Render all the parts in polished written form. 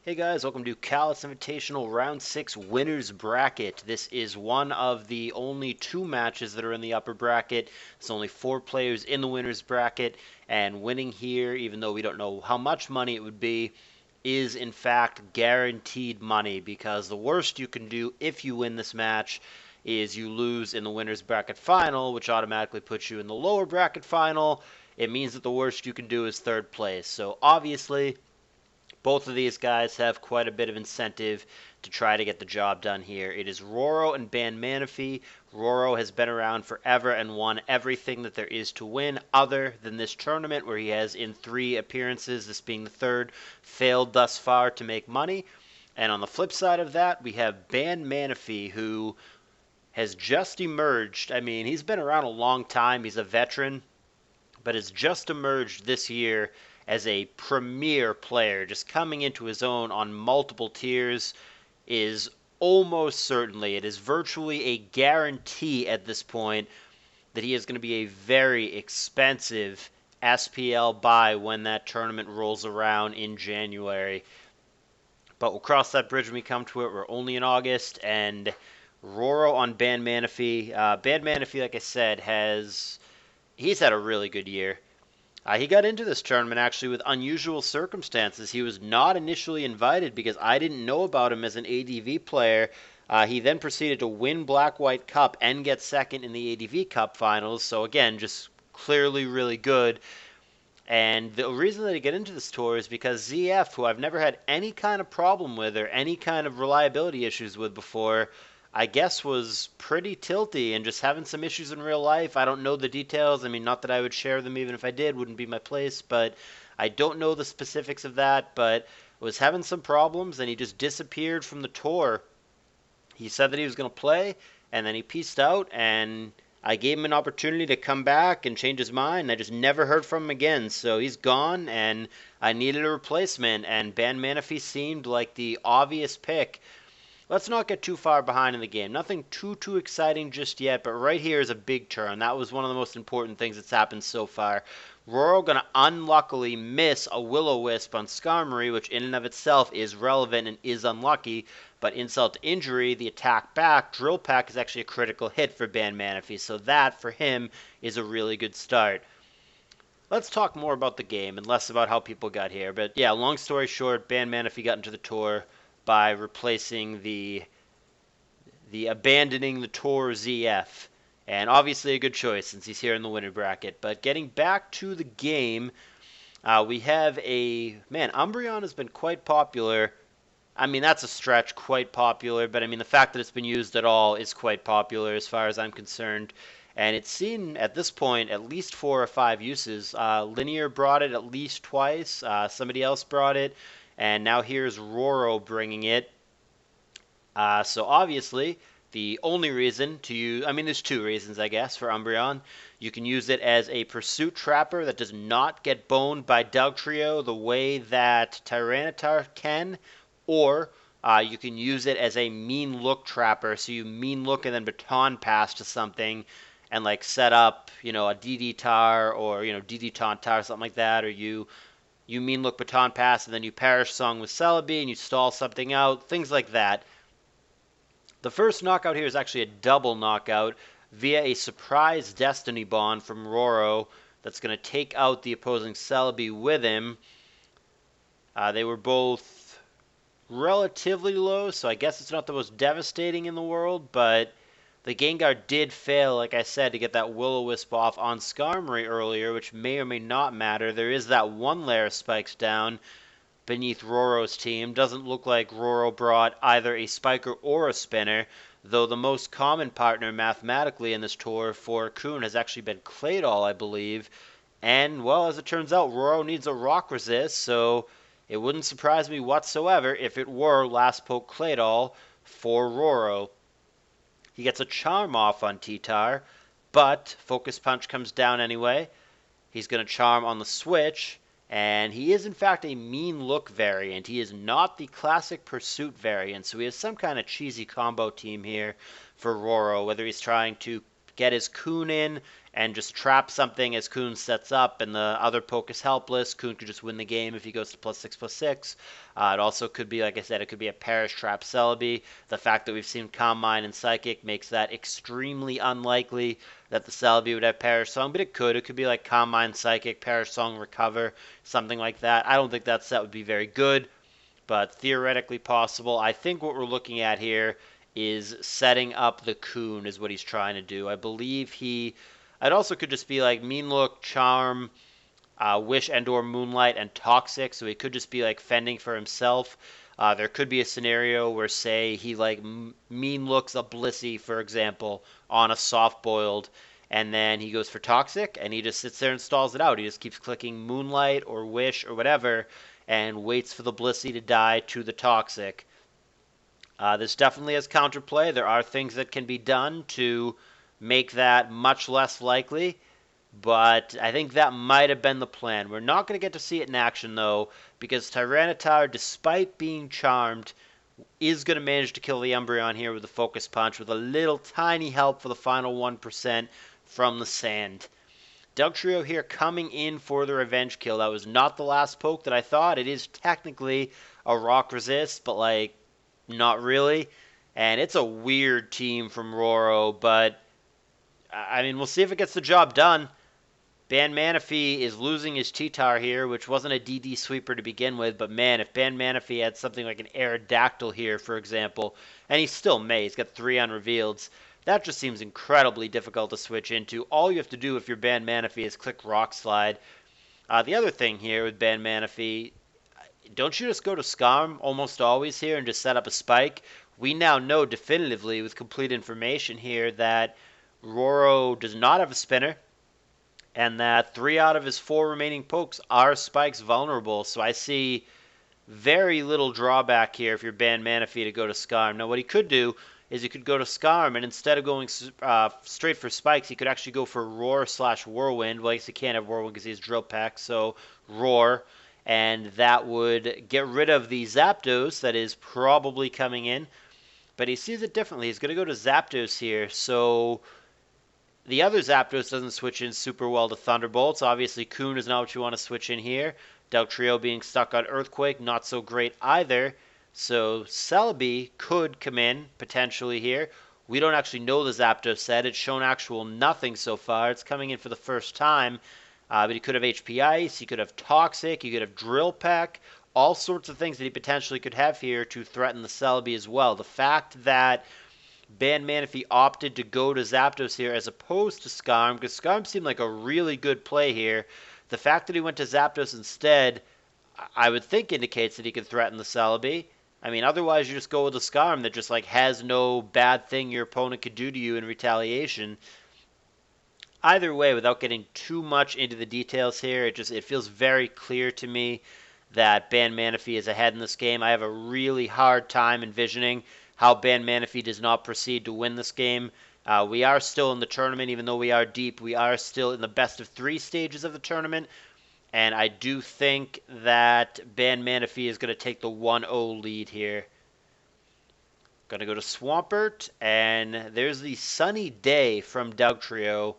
Hey guys, welcome to CALLOUS Invitational Round 6 Winners Bracket. This is one of the only two matches that are in the upper bracket. There's only 4 players in the winners bracket, and winning here, even though we don't know how much money it would be, is in fact guaranteed money, because the worst you can do if you win this match is you lose in the winners bracket final, which automatically puts you in the lower bracket final. It means that the worst you can do is third place. So obviously, both of these guys have quite a bit of incentive to try to get the job done here. It is Roro and Manaphy. Roro has been around forever and won everything that there is to win other than this tournament, where he has, in 3 appearances, this being the 3rd, failed thus far to make money. And on the flip side of that, we have Manaphy, who has just emerged. I mean, he's been around a long time. He's a veteran, but has just emerged this year as a premier player, just coming into his own on multiple tiers. Is almost certainly, it is virtually a guarantee at this point, that he is going to be a very expensive SPL buy when that tournament rolls around in January. But we'll cross that bridge when we come to it. We're only in August, and Roro on Manaphy. Manaphy, like I said, he's had a really good year. He got into this tournament actually with unusual circumstances. He was not initially invited because I didn't know about him as an ADV player. He then proceeded to win Black-White Cup and get second in the ADV Cup finals. So again, just clearly really good. And the reason that he got into this tour is because ZF, who I've never had any kind of problem with or any kind of reliability issues with before, I guess was pretty tilty and just having some issues in real life. I don't know the details. I mean, not that I would share them, even if I did, wouldn't be my place, but I don't know the specifics of that, but was having some problems, and he just disappeared from the tour. He said that he was going to play, and then he peaced out, and I gave him an opportunity to come back and change his mind, and I just never heard from him again. So he's gone, and I needed a replacement, and Manaphy seemed like the obvious pick. Let's not get too far behind in the game. Nothing too exciting just yet, but right here is a big turn. That was one of the most important things that's happened so far. Roro going to unluckily miss a Will-O-Wisp on Skarmory, which in and of itself is relevant and is unlucky, but insult to injury, the attack back, Drill Peck is actually a critical hit for Manaphy, so that, for him, is a really good start. Let's talk more about the game and less about how people got here. But yeah, long story short, Manaphy got into the tour by replacing the abandoning the tour ZF. And obviously a good choice since he's here in the winner bracket. But getting back to the game, we have Umbreon has been quite popular. I mean, that's a stretch, quite popular, but I mean, the fact that it's been used at all is quite popular as far as I'm concerned. And it's seen, at this point, at least 4 or 5 uses. Linear brought it at least twice. Somebody else brought it. And now here's Roro bringing it. So obviously, the only reason to use, I mean, there's 2 reasons, I guess, for Umbreon. You can use it as a pursuit trapper that does not get boned by Dugtrio the way that Tyranitar can, or you can use it as a mean look trapper. So you mean look and then baton pass to something and like set up, a DD Tar or, DD Tauntar or something like that, or you mean look baton pass and then you Perish Song with Celebi and you stall something out, things like that. The first knockout here is actually a double knockout via a surprise Destiny Bond from Roro that's going to take out the opposing Celebi with him. They were both relatively low, so I guess it's not the most devastating in the world, but the Gengar did fail, like I said, to get that Will-O-Wisp off on Skarmory earlier, which may or may not matter. There is that 1 layer of spikes down beneath Roro's team. Doesn't look like Roro brought either a spiker or a spinner, though the most common partner mathematically in this tour for Kuhn has actually been Claydol, I believe. And, well, as it turns out, Roro needs a rock resist, so it wouldn't surprise me whatsoever if it were Last Poke Claydol for Roro. He gets a Charm off on T-Tar, but Focus Punch comes down anyway. He's going to Charm on the switch, and he is in fact a mean look variant. He is not the classic pursuit variant, so he has some kind of cheesy combo team here for Roro, whether he's trying to get his Coon in and just trap something as Coon sets up and the other poke is helpless. Coon could just win the game if he goes to +6/+6. It also could be, like I said, it could be a Perish Trap Celebi. The fact that we've seen Calm Mind and Psychic makes that extremely unlikely that the Celebi would have Perish Song, but it could. It could be like Calm Mind, Psychic, Perish Song, Recover, something like that. I don't think that set would be very good, but theoretically possible. I think what we're looking at here is setting up the Coon is what he's trying to do. I believe it also could just be like Mean Look, Charm, Wish and or Moonlight, and Toxic, so he could just be like fending for himself. There could be a scenario where, say, he like Mean Looks a Blissey, for example, on a soft-boiled, and then he goes for Toxic, and he just sits there and stalls it out. He just keeps clicking Moonlight or Wish or whatever, and waits for the Blissey to die to the Toxic. This definitely has counterplay. There are things that can be done to make that much less likely, but I think that might have been the plan. We're not going to get to see it in action, though, because Tyranitar, despite being charmed, is going to manage to kill the Umbreon here with a Focus Punch with a little tiny help for the final 1% from the Sand. Dugtrio here coming in for the revenge kill. That was not the last poke that I thought. It is technically a Rock Resist, but, like, not really. And it's a weird team from Roro, but, I mean, we'll see if it gets the job done. Ban Manaphy is losing his T-Tar here, which wasn't a DD sweeper to begin with, but man, if Ban Manaphy had something like an Aerodactyl here, for example, and he still may, he's got 3 unrevealeds, that just seems incredibly difficult to switch into. All you have to do if you're Ban Manaphy is click Rock Slide. The other thing here with Ban Manaphy, don't you just go to Scarm almost always here and just set up a spike? We now know definitively with complete information here that Roro does not have a spinner, and that 3 out of his 4 remaining pokes are spikes vulnerable. So I see very little drawback here if you're Ban Manaphy to go to Scarm. Now what he could do is he could go to Scarm, and instead of going straight for spikes, he could actually go for Roar/Whirlwind. Well, I guess he can't have Whirlwind because he has Drill Peck, so Roar. And that would get rid of the Zapdos that is probably coming in. But he sees it differently. He's going to go to Zapdos here, so the other Zapdos doesn't switch in super well to Thunderbolts. Obviously, Coon is not what you want to switch in here. Dugtrio being stuck on Earthquake, not so great either. So Celebi could come in, potentially here. We don't actually know the Zapdos set. It's shown actual nothing so far. It's coming in for the first time. But he could have HP Ice, he could have Toxic, he could have Drill Peck. All sorts of things that he potentially could have here to threaten the Celebi as well. The fact that Ban Manaphy opted to go to Zapdos here as opposed to Scarm, because Scarm seemed like a really good play here. The fact that he went to Zapdos instead, I would think indicates that he could threaten the Celebi. I mean, otherwise you just go with a Scarm that just like has no bad thing your opponent could do to you in retaliation. Either way, without getting too much into the details here, it feels very clear to me that Ban Manaphy is ahead in this game. I have a really hard time envisioning how Ban Manaphy does not proceed to win this game. We are still in the tournament, even though we are deep. We are still in the best of 3 stages of the tournament, and I do think that Ban Manaphy is going to take the 1-0 lead here. Going to go to Swampert, and there's the Sunny Day from Dugtrio,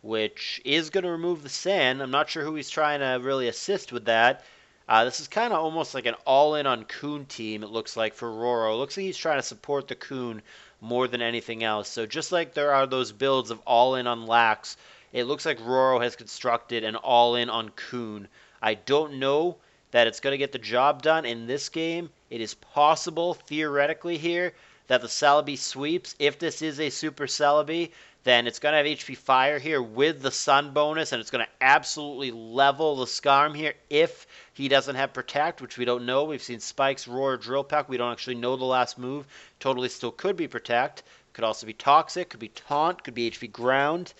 which is going to remove the Sand. I'm not sure who he's trying to really assist with that. This is kind of almost like an all-in on Coon team, it looks like, for Roro. It looks like he's trying to support the Coon more than anything else. So just like there are those builds of all-in on Lax, it looks like Roro has constructed an all-in on Coon. I don't know that it's going to get the job done in this game. It is possible, theoretically here, that the Celebi sweeps. If this is a Super Celebi, then it's going to have HP Fire here with the Sun bonus, and it's going to absolutely level the Scarm here if he doesn't have Protect, which we don't know. We've seen Spikes, Roar, Drill Peck. We don't actually know the last move. Totally still could be Protect. Could also be Toxic, could be Taunt, could be HP Ground.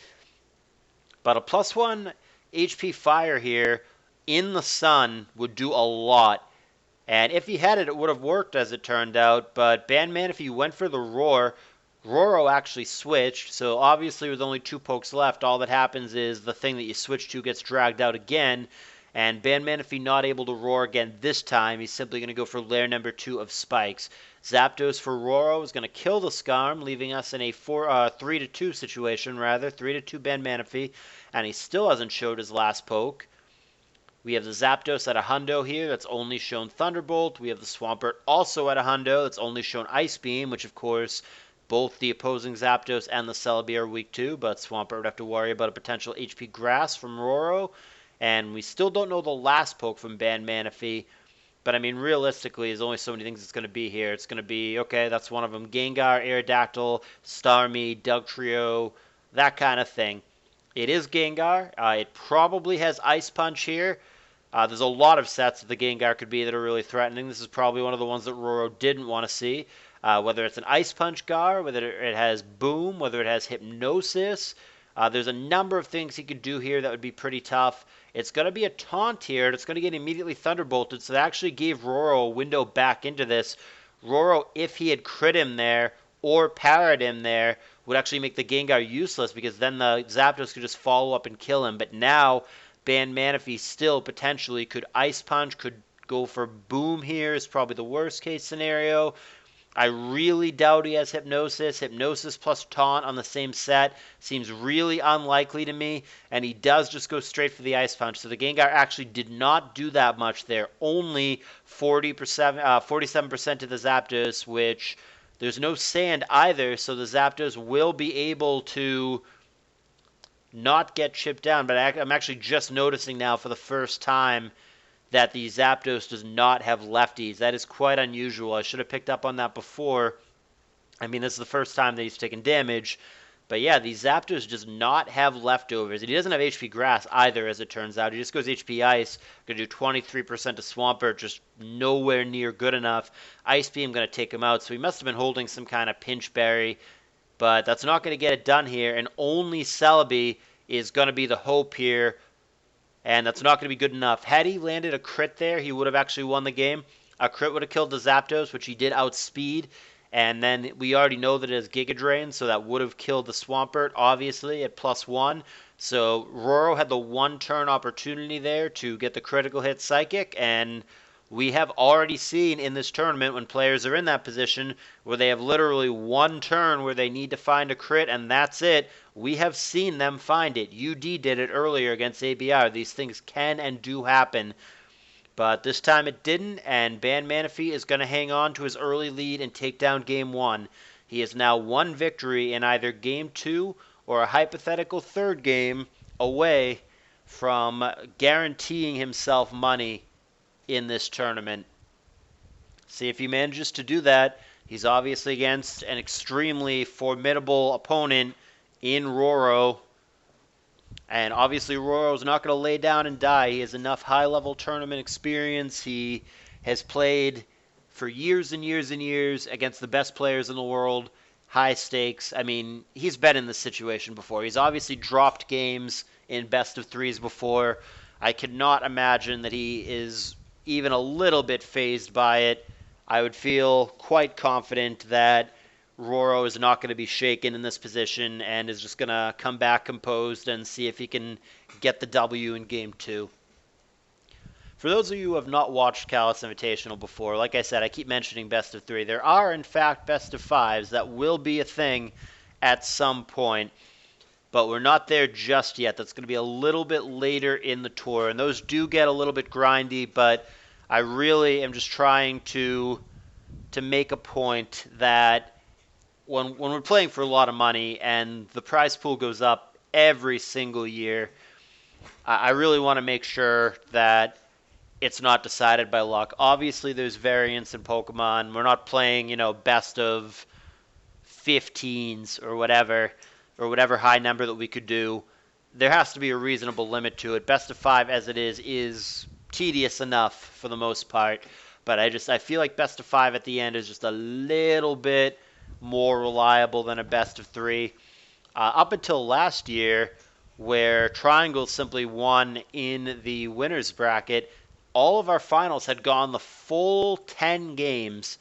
But a +1 HP Fire here in the Sun would do a lot. And if he had it, it would have worked as it turned out. But Ban Manaphy went for the Roar. Roro actually switched, so obviously with only 2 pokes left, all that happens is the thing that you switch to gets dragged out again, And Ban Manaphy not able to roar again this time. He's simply going to go for lair number 2 of spikes. Zapdos for Roro is going to kill the Skarm, leaving us in a 3-2 situation, rather. 3-2 Ban Manaphy. And he still hasn't showed his last poke. We have the Zapdos at a hundo here that's only shown Thunderbolt. We have the Swampert also at a hundo that's only shown Ice Beam, which of course both the opposing Zapdos and the Celebi are weak to, but Swampert would have to worry about a potential HP Grass from Roro. And we still don't know the last poke from Ban Manaphy. But I mean, realistically, there's only so many things it's going to be here. It's going to be, okay, that's one of them. Gengar, Aerodactyl, Starmie, Dugtrio, that kind of thing. It is Gengar. It probably has Ice Punch here. There's a lot of sets that the Gengar could be that are really threatening. This is probably one of the ones that Roro didn't want to see. Whether it's an Ice Punch Gar, whether it has Boom, whether it has Hypnosis. There's a number of things he could do here that would be pretty tough. It's going to be a taunt here, and it's going to get immediately Thunderbolted, so that actually gave Roro a window back into this. Roro, if he had crit him there or parried him there, would actually make the Gengar useless, because then the Zapdos could just follow up and kill him. But now, Ban Manaphy still potentially could Ice Punch, could go for Boom here, is probably the worst case scenario. I really doubt he has Hypnosis. Hypnosis plus Taunt on the same set seems really unlikely to me, and he does just go straight for the Ice Punch. So the Gengar actually did not do that much there. Only 47% to the Zapdos, which there's no sand either, so the Zapdos will be able to not get chipped down. But I'm actually just noticing now for the first time that the Zapdos does not have lefties. That is quite unusual. I should have picked up on that before. I mean, this is the first time that he's taken damage. But yeah, the Zapdos does not have leftovers. And he doesn't have HP Grass either, as it turns out. He just goes HP Ice. Going to do 23% to Swampert, just nowhere near good enough. Ice Beam going to take him out. So he must have been holding some kind of Pinch Berry. But that's not going to get it done here. And only Celebi is going to be the hope here. And that's not going to be good enough. Had he landed a crit there, he would have actually won the game. A crit would have killed the Zapdos, which he did outspeed. And then we already know that it has Giga Drain, so that would have killed the Swampert, obviously, at +1. So Roro had the one-turn opportunity there to get the critical hit Psychic, and we have already seen in this tournament when players are in that position where they have literally one turn where they need to find a crit, and that's it. We have seen them find it. UD did it earlier against ABR. These things can and do happen. But this time it didn't, and Ban Manaphy is going to hang on to his early lead and take down Game 1. He is now one victory in either Game 2 or a hypothetical third game away from guaranteeing himself money in this tournament. See if he manages to do that. He's obviously against an extremely formidable opponent in Roro. And obviously Roro's not going to lay down and die. He has enough high-level tournament experience. He has played for years and years and years against the best players in the world. High stakes. I mean, he's been in this situation before. He's obviously dropped games in best of threes before. I could not imagine that he is even a little bit phased by it. I would feel quite confident that Roro is not going to be shaken in this position and is just going to come back composed and see if he can get the W in Game 2. For those of you who have not watched CALLOUS Invitational before, like I said, I keep mentioning best of 3. There are, in fact, best of 5s. That will be a thing at some point, but we're not there just yet. That's going to be a little bit later in the tour, and those do get a little bit grindy, but I really am just trying to make a point that when we're playing for a lot of money and the prize pool goes up every single year, I really want to make sure that it's not decided by luck. Obviously, there's variance in Pokemon. We're not playing, best of 15s or whatever high number that we could do. There has to be a reasonable limit to it. Best of 5 as it is tedious enough for the most part. But I feel like best of 5 at the end is just a little bit more reliable than a best of 3. Up until last year, where Triangles simply won in the winner's bracket, all of our finals had gone the full 10 games.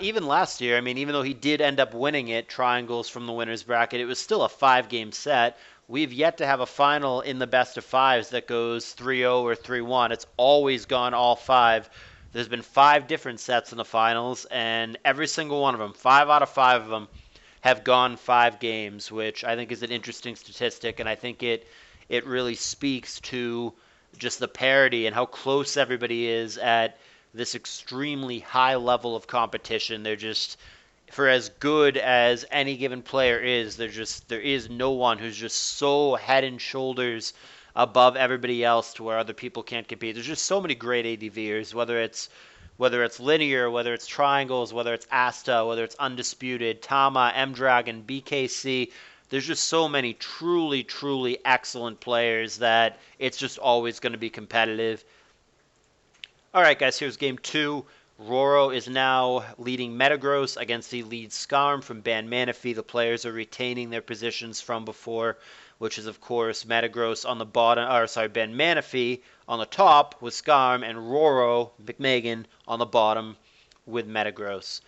Even last year, I mean, even though he did end up winning it, Triangles from the winner's bracket, it was still a 5-game set. we've yet to have a final in the best of fives that goes 3-0 or 3-1. It's always gone all five. There's been 5 different sets in the finals, and every single one of them, 5 out of 5 of them, have gone 5 games, which I think is an interesting statistic, and I think it really speaks to just the parity and how close everybody is at this extremely high level of competition. They're just, for as good as any given player is, there is no one who's just so head and shoulders above everybody else to where other people can't compete. There's just so many great ADVers, whether it's linear, whether it's triangles, whether it's Asta, whether it's Undisputed, Tama, M-Dragon, BKC. There's just so many truly, truly excellent players that it's just always going to be competitive. All right, guys, here's game 2. Roro is now leading Metagross against the lead Skarm from Ban Manaphy. The players are retaining their positions from before, which is, of course, Metagross on the bottom, Ban Manaphy on the top with Skarm, and Roro, McMeghan, on the bottom with Metagross.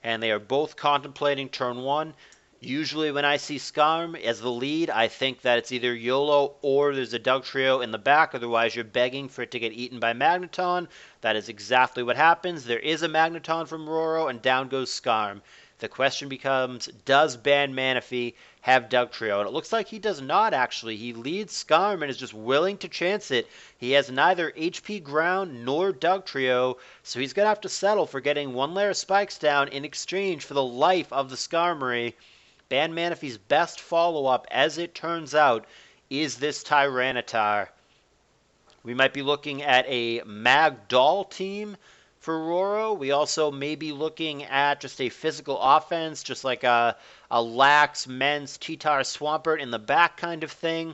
And they are both contemplating turn 1. Usually when I see Skarm as the lead, I think that it's either YOLO or there's a Dugtrio in the back. Otherwise, you're begging for it to get eaten by Magneton. That is exactly what happens. There is a Magneton from Roro, and down goes Skarm. The question becomes, does Ban Manaphy have Dugtrio? And it looks like he does not, actually. He leads Skarm and is just willing to chance it. He has neither HP Ground nor Dugtrio, so he's going to have to settle for getting 1 layer of spikes down in exchange for the life of the Skarmory. Ban Manaphy's best follow-up, as it turns out, is this Tyranitar. We might be looking at a Magdoll team for Roro. We also may be looking at just a physical offense, just like a lax men's T-Tar Swampert in the back kind of thing.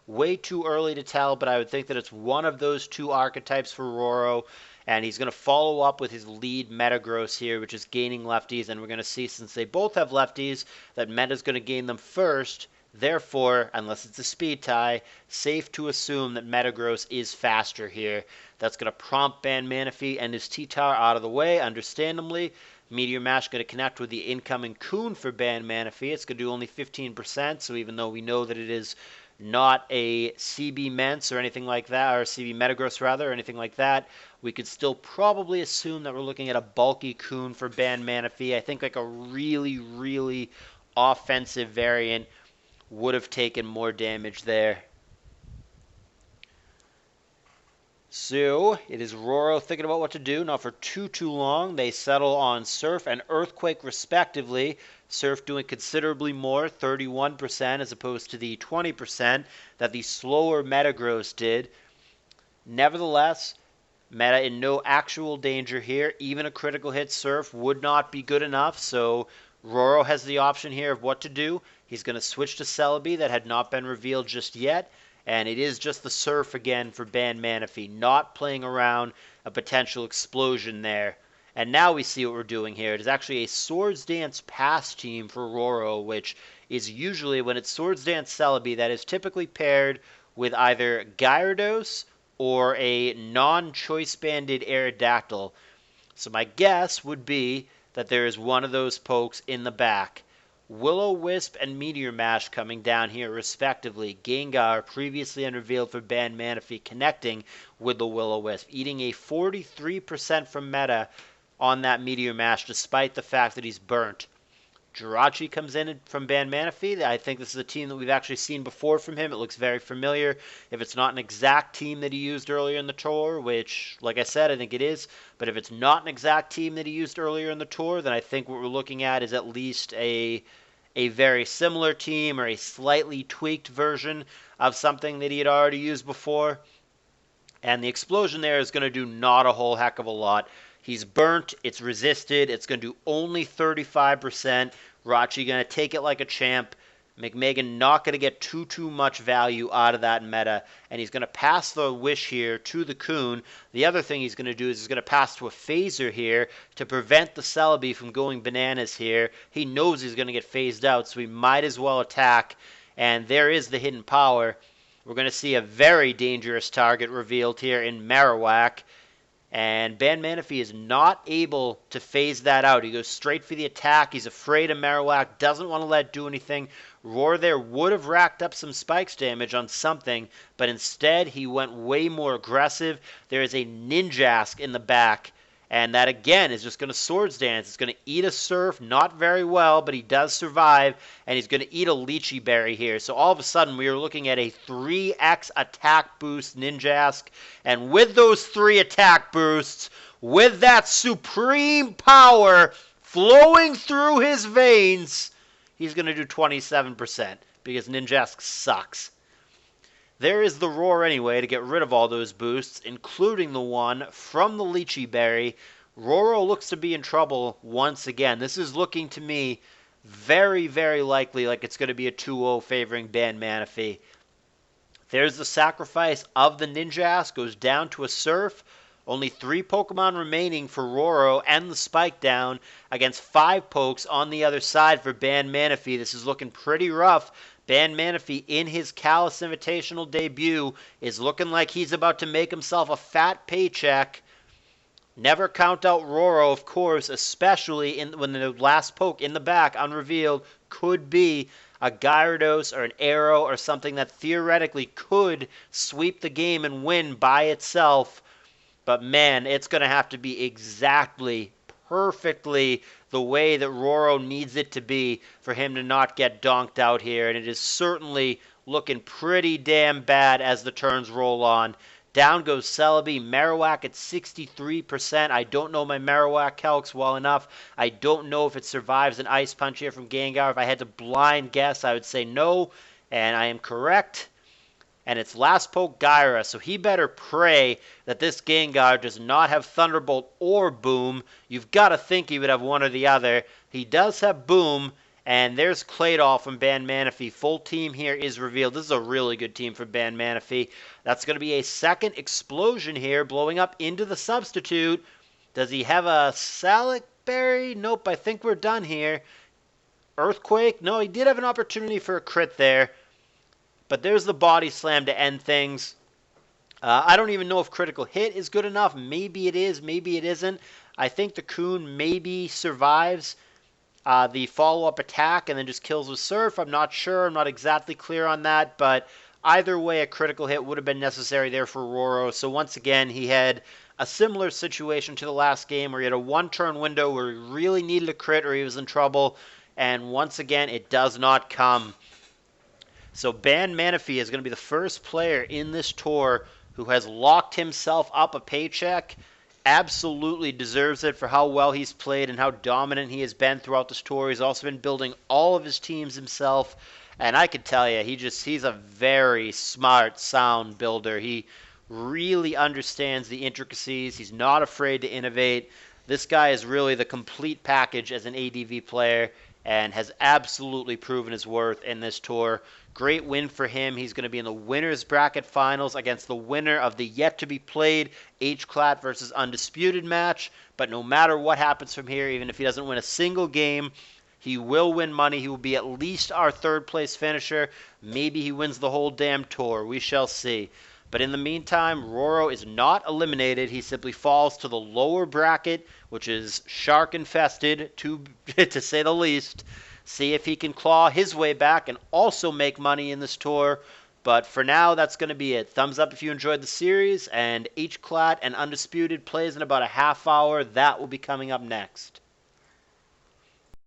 Way too early to tell, but I would think that it's one of those 2 archetypes for Roro. And he's going to follow up with his lead Metagross here, which is gaining lefties. And we're going to see, since they both have lefties, that Meta's going to gain them first. Therefore, unless it's a speed tie, safe to assume that Metagross is faster here. That's going to prompt Ban Manaphy and his T-Tar out of the way, understandably. Meteor Mash going to connect with the incoming Coon for Ban Manaphy. It's going to do only 15%, so even though we know that it is not a CB Ments or anything like that, or CB Metagross rather, or anything like that, we could still probably assume that we're looking at a bulky Coon for Ban Manaphy. I think like a really, really offensive variant would have taken more damage there. So, it is Roro thinking about what to do. Not for too long. They settle on Surf and Earthquake respectively. Surf doing considerably more, 31%, as opposed to the 20% that the slower Metagross did. Nevertheless, Meta in no actual danger here. Even a critical hit Surf would not be good enough, so Roro has the option here of what to do. He's going to switch to Celebi that had not been revealed just yet. And it is just the Surf again for Ban Manaphy, not playing around a potential explosion there. And now we see what we're doing here. It is actually a Swords Dance Pass team for Roro, which is usually, when it's Swords Dance Celebi, that is typically paired with either Gyarados or a non-choice banded Aerodactyl. So my guess would be that there is one of those pokes in the back. Will-O-Wisp and Meteor Mash coming down here respectively. Gengar, previously unrevealed for Ban Manaphy, connecting with the Will-O-Wisp, eating a 43% from Meta on that Meteor Mash, despite the fact that he's burnt. Jirachi comes in from Ban Manaphy. I think this is a team that we've actually seen before from him. It looks very familiar. If it's not an exact team that he used earlier in the tour, which, like I said, I think it is, but if it's not an exact team that he used earlier in the tour, then I think what we're looking at is at least a very similar team or a slightly tweaked version of something that he had already used before. And the explosion there is going to do not a whole heck of a lot. He's burnt, it's resisted, it's going to do only 35%. Rachi going to take it like a champ. McMeghan not going to get too much value out of that meta, and he's going to pass the Wish here to the Coon. The other thing he's going to do is he's going to pass to a Phaser here to prevent the Celebi from going bananas here. He knows he's going to get phased out, so he might as well attack, and there is the hidden power. We're going to see a very dangerous target revealed here in Marowak. And Ban Manaphy is not able to phase that out. He goes straight for the attack. He's afraid of Marowak, doesn't want to let it do anything. Roar there would have racked up some spikes damage on something, but instead he went way more aggressive. There is a Ninjask in the back, and that again is just going to Swords Dance. It's going to eat a Surf, not very well, but he does survive, and he's going to eat a Lychee Berry here. So all of a sudden we are looking at a 3x attack boost Ninjask, and with those 3 attack boosts, with that supreme power flowing through his veins, he's going to do 27% because Ninjask sucks. There is the Roar anyway to get rid of all those boosts, including the one from the Lychee Berry. Roro looks to be in trouble once again. This is looking to me very, very likely like it's going to be a 2-0 favoring Ban Manaphy. There's the sacrifice of the Ninjask, goes down to a Surf. Only 3 Pokemon remaining for Roro and the Spike down against 5 pokes on the other side for Ban Manaphy. This is looking pretty rough. Ban Manaphy in his CALLOUS Invitational debut is looking like he's about to make himself a fat paycheck. Never count out Roro, of course, especially when the last poke in the back, unrevealed, could be a Gyarados or an Arrow or something that theoretically could sweep the game and win by itself. But man, it's going to have to be exactly, perfectly the way that Roro needs it to be for him to not get donked out here. And it is certainly looking pretty damn bad as the turns roll on. Down goes Celebi, Marowak at 63%. I don't know my Marowak calcs well enough. I don't know if it survives an Ice Punch here from Gengar. If I had to blind guess, I would say no, and I am correct. And it's last poke Gyra, so he better pray that this Gengar does not have Thunderbolt or Boom. You've got to think he would have one or the other. He does have Boom, and there's Claydol from Ban Manaphy. Full team here is revealed. This is a really good team for Ban Manaphy. That's going to be a second explosion here, blowing up into the substitute. Does he have a Salic Berry? Nope, I think we're done here. Earthquake? No, he did have an opportunity for a crit there. But there's the Body Slam to end things. I don't even know if Critical Hit is good enough. Maybe it is, maybe it isn't. I think the Coon maybe survives the follow-up attack and then just kills with Surf. I'm not sure. I'm not exactly clear on that. But either way, a Critical Hit would have been necessary there for Roro. So once again, he had a similar situation to the last game where he had a one-turn window where he really needed a crit or he was in trouble. And once again, it does not come. So Ban Manaphy is going to be the first player in this tour who has locked himself up a paycheck. Absolutely deserves it for how well he's played and how dominant he has been throughout this tour. He's also been building all of his teams himself. And I could tell you, he's a very smart, sound builder. He really understands the intricacies. He's not afraid to innovate. This guy is really the complete package as an ADV player and has absolutely proven his worth in this tour. Great win for him. He's going to be in the winner's bracket finals against the winner of the yet-to-be-played H-Clat versus Undisputed match. But no matter what happens from here, even if he doesn't win a single game, he will win money. He will be at least our third-place finisher. Maybe he wins the whole damn tour. We shall see. But in the meantime, Roro is not eliminated. He simply falls to the lower bracket, which is shark-infested, to say the least. See if he can claw his way back and also make money in this tour. But for now, that's going to be it. Thumbs up if you enjoyed the series, and H-Clat and Undisputed plays in about a half hour. That will be coming up next.